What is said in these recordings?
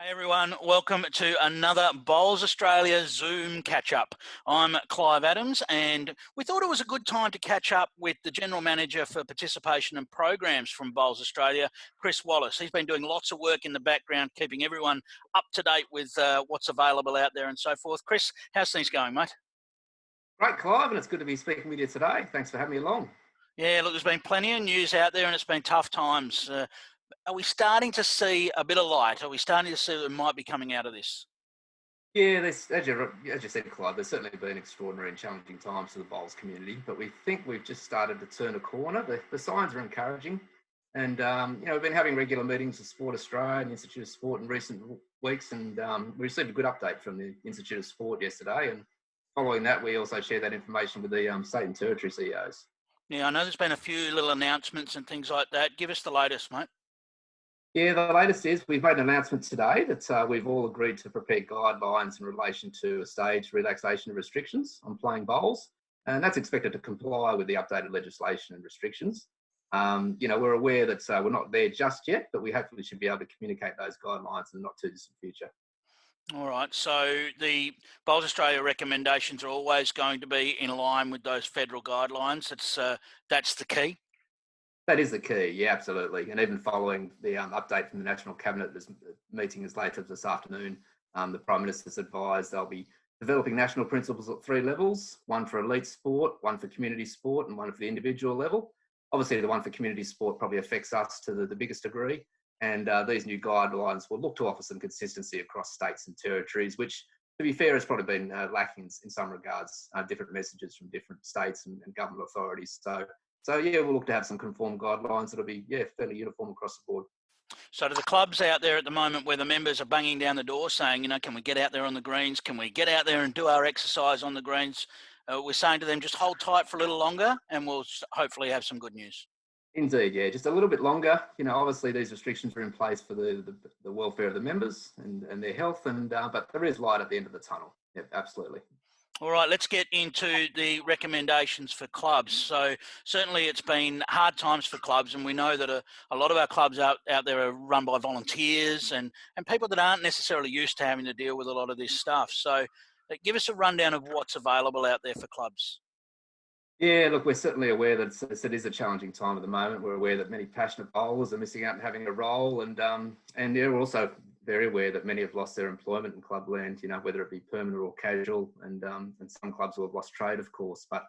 Hey everyone, welcome to another Bowls Australia Zoom catch-up. I'm Clive Adams and we thought it was a good time to catch up with the General Manager for Participation and Programs from Bowls Australia, Chris Wallace. He's been doing lots of work in the background, keeping everyone up to date with what's available out there and so forth. Chris, how's things going, mate? Great, Clive, and it's good to be speaking with you today. Thanks for having me along. Yeah, look, there's been plenty of news out there and it's been tough times. Are we starting to see a bit of light? Are we starting to see that might be coming out of this? Yeah, as you said, Clive, there's certainly been extraordinary and challenging times for the bowls community, but we think we've just started to turn a corner. The signs are encouraging, and we've been having regular meetings with Sport Australia and the Institute of Sport in recent weeks, and we received a good update from the Institute of Sport yesterday. And following that, we also shared that information with the state and territory CEOs. Yeah, I know there's been a few little announcements and things like that. Give us the latest, mate. Yeah, the latest is we've made an announcement today that we've all agreed to prepare guidelines in relation to a staged relaxation of restrictions on playing bowls, and that's expected to comply with the updated legislation and restrictions. We're aware that we're not there just yet, but we hopefully should be able to communicate those guidelines in the not too distant future. All right, so the Bowls Australia recommendations are always going to be in line with those federal guidelines. That's the key. That is the key, yeah, absolutely. And even following the update from the National Cabinet, this meeting is later this afternoon, the Prime Minister's advised they'll be developing national principles at 3 levels, one for elite sport, one for community sport, and one for the individual level. Obviously, the one for community sport probably affects us to the biggest degree, and these new guidelines will look to offer some consistency across states and territories, which, to be fair, has probably been lacking in some regards, different messages from different states and government authorities. So yeah, we'll look to have some conform guidelines that'll be fairly uniform across the board. So to the clubs out there at the moment where the members are banging down the door saying, can we get out there on the greens? Can we get out there and do our exercise on the greens? We're saying to them, just hold tight for a little longer and we'll hopefully have some good news. Indeed, yeah, just a little bit longer. Obviously these restrictions are in place for the welfare of the members and their health, but there is light at the end of the tunnel. Yeah, absolutely. All right, let's get into the recommendations for clubs. So certainly it's been hard times for clubs, and we know that a lot of our clubs out there are run by volunteers and people that aren't necessarily used to having to deal with a lot of this stuff. So give us a rundown of what's available out there for clubs. Yeah, look, we're certainly aware that it is a challenging time at the moment. We're aware that many passionate bowlers are missing out and having a role, and we're also very aware that many have lost their employment in clubland, whether it be permanent or casual, and some clubs will have lost trade, of course. But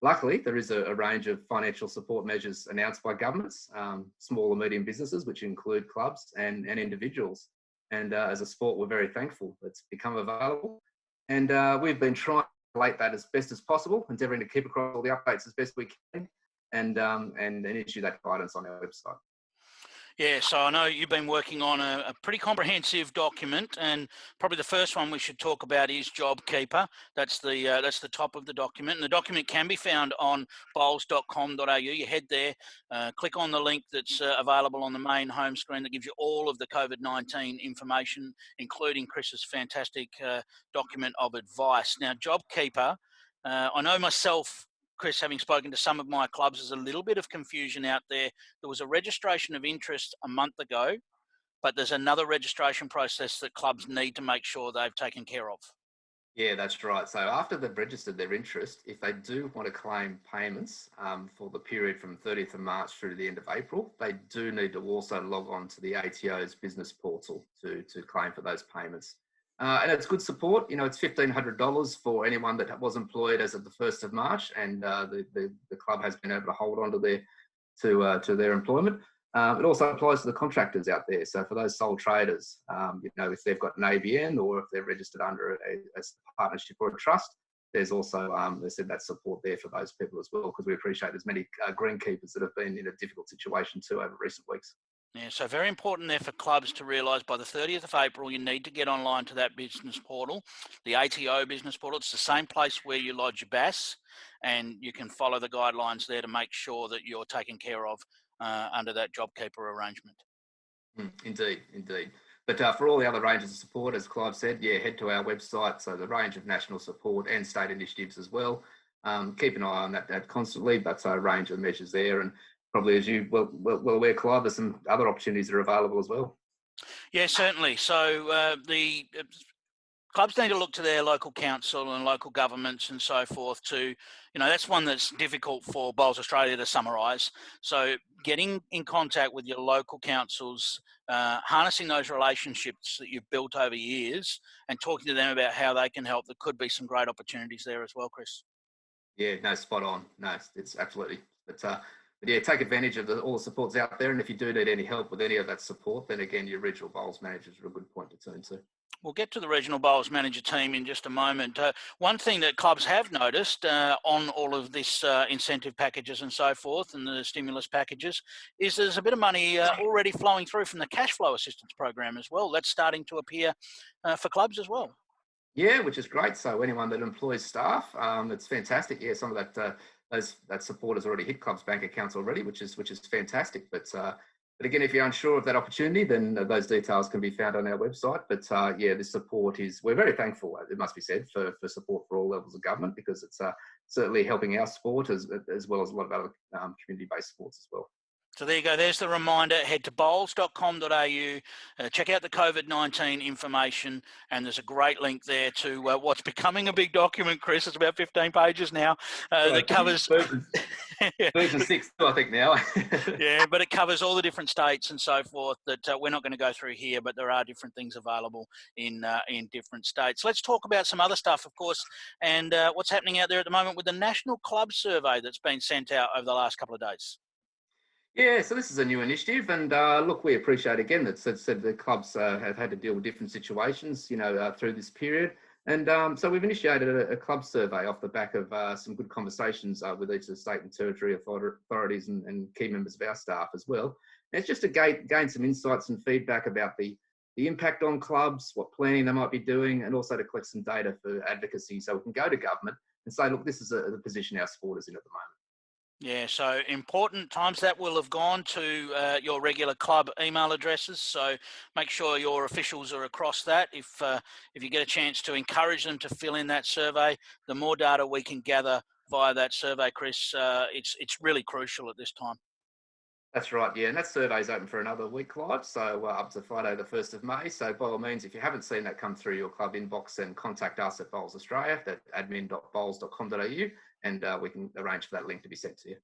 luckily, there is a range of financial support measures announced by governments, small and medium businesses, which include clubs and individuals. And as a sport, we're very thankful it's become available. And we've been trying to relate that as best as possible, endeavouring to keep across all the updates as best we can, and issue that guidance on our website. Yeah, so I know you've been working on a pretty comprehensive document, and probably the first one we should talk about is JobKeeper. That's the top of the document, and the document can be found on bowls.com.au. You head there, click on the link that's available on the main home screen that gives you all of the COVID-19 information, including Chris's fantastic document of advice. Now, JobKeeper, I know myself, Chris, having spoken to some of my clubs, there's a little bit of confusion out there. There was a registration of interest a month ago, but there's another registration process that clubs need to make sure they've taken care of. Yeah, that's right. So after they've registered their interest, if they do want to claim payments for the period from 30th of March through to the end of April, they do need to also log on to the ATO's business portal to claim for those payments. And it's good support. It's $1,500 for anyone that was employed as of the 1st of March, and the club has been able to hold on to their employment. It also applies to the contractors out there. So for those sole traders, if they've got an ABN or if they're registered under a partnership or a trust, there's also they said that support there for those people as well, because we appreciate there's many greenkeepers that have been in a difficult situation too over recent weeks. Yeah, so very important there for clubs to realise by the 30th of April, you need to get online to that business portal, the ATO business portal. It's the same place where you lodge your BAS, and you can follow the guidelines there to make sure that you're taken care of under that JobKeeper arrangement. Indeed. But for all the other ranges of support, as Clive said, head to our website. So the range of national support and state initiatives as well. Keep an eye on that constantly, but a range of measures there. And probably, as you well aware, Clive, there's some other opportunities that are available as well. Yeah, certainly. So the clubs need to look to their local council and local governments and so forth to, that's one that's difficult for Bowls Australia to summarise. So getting in contact with your local councils, harnessing those relationships that you've built over years and talking to them about how they can help. There could be some great opportunities there as well, Chris. Yeah, no, spot on. No, it's absolutely. But yeah, take advantage of all the supports out there. And if you do need any help with any of that support, then again, your regional bowls managers are a good point to turn to. We'll get to the regional bowls manager team in just a moment. One thing that clubs have noticed on all of this incentive packages and so forth and the stimulus packages is there's a bit of money already flowing through from the cash flow assistance program as well. That's starting to appear for clubs as well. Yeah, which is great. So anyone that employs staff, it's fantastic. Yeah, some of that support has already hit clubs' bank accounts already, which is fantastic. But again, if you're unsure of that opportunity, then those details can be found on our website. But yeah, this support we're very thankful, it must be said, for support for all levels of government, because it's certainly helping our sport as well as a lot of other community-based sports as well. So there you go. There's the reminder. Head to bowls.com.au, check out the COVID-19 information, and there's a great link there to what's becoming a big document, Chris. It's about 15 pages now that covers... Version 6, I think, now. Yeah, but it covers all the different states and so forth that we're not going to go through here, but there are different things available in different states. Let's talk about some other stuff, of course, and what's happening out there at the moment with the National Club Survey that's been sent out over the last couple of days. Yeah, so this is a new initiative, and look, we appreciate again that said the clubs have had to deal with different situations, through this period, and so we've initiated a club survey off the back of some good conversations with each of the state and territory authorities and key members of our staff as well. And it's just to gain some insights and feedback about the impact on clubs, what planning they might be doing, and also to collect some data for advocacy, so we can go to government and say, look, this is the position our sport is in at the moment. Yeah, so important times that will have gone to your regular club email addresses. So make sure your officials are across that. If you get a chance to encourage them to fill in that survey, the more data we can gather via that survey, Chris, it's really crucial at this time. That's right, yeah, and that survey is open for another week, Clive, so up to Friday the 1st of May. So by all means, if you haven't seen that come through your club inbox, then contact us at Bowls Australia, at admin.bowls.com.au, and we can arrange for that link to be sent to you.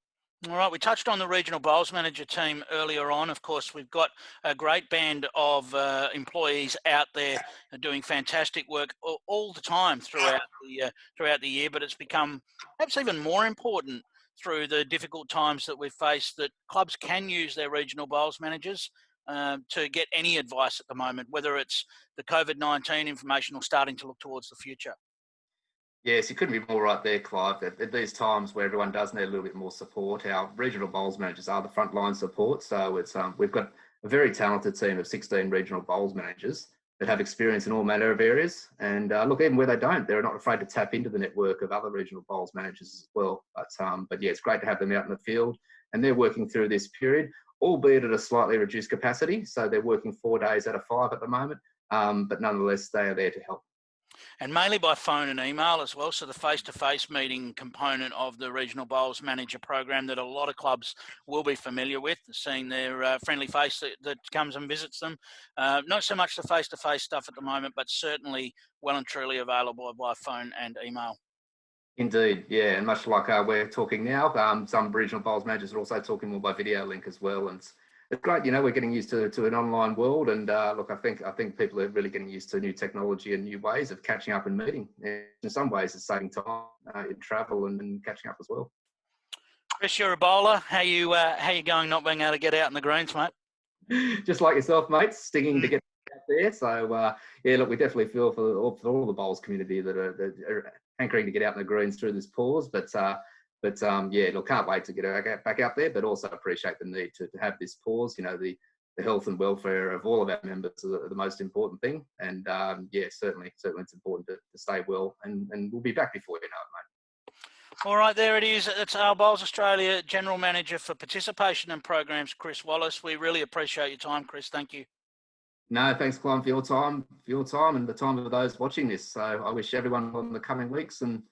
All right, we touched on the regional bowls manager team earlier on. Of course, we've got a great band of employees out there doing fantastic work all the time throughout the year, but it's become perhaps even more important through the difficult times that we've faced, that clubs can use their regional bowls managers to get any advice at the moment, whether it's the COVID-19 information or starting to look towards the future. Yes, you couldn't be more right there, Clive. At these times where everyone does need a little bit more support, our regional bowls managers are the frontline support. So it's we've got a very talented team of 16 regional bowls managers that have experience in all manner of areas. And look, even where they don't, they're not afraid to tap into the network of other regional bowls managers as well. But yeah, it's great to have them out in the field, and they're working through this period, albeit at a slightly reduced capacity. So they're working 4 days out of 5 at the moment, but nonetheless, they are there to help. And mainly by phone and email as well. So the face-to-face meeting component of the Regional Bowls Manager program that a lot of clubs will be familiar with, seeing their friendly face that comes and visits them. Not so much the face-to-face stuff at the moment, but certainly well and truly available by phone and email. Indeed, yeah, and much like we're talking now, some regional bowls managers are also talking more by video link as well, and it's great. We're getting used to an online world, and look, I think people are really getting used to new technology and new ways of catching up and meeting. In some ways, it's saving time in travel and catching up as well. Chris, you're a bowler. How you going? Not being able to get out in the greens, mate? Just like yourself, mate, stinging to get out there. So yeah, look, we definitely feel for all the bowls community that are hankering to get out in the greens through this pause, but yeah, look, can't wait to get back out there, but also appreciate the need to have this pause. The health and welfare of all of our members are the most important thing, and yeah, certainly it's important to stay well, and we'll be back before you know it, mate. All right, there it is. It's our Bowls Australia General Manager for Participation and Programs, Chris Wallace. We really appreciate your time, Chris. Thank you. No, thanks, Clive, for your time, and the time of those watching this. So I wish everyone well in the coming weeks, and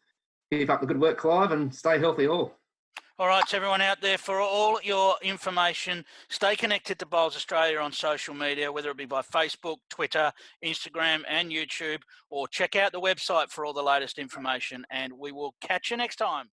keep up the good work, Clive, and stay healthy all. All right, so everyone out there, for all your information, stay connected to Bowls Australia on social media, whether it be by Facebook, Twitter, Instagram, and YouTube, or check out the website for all the latest information, and we will catch you next time.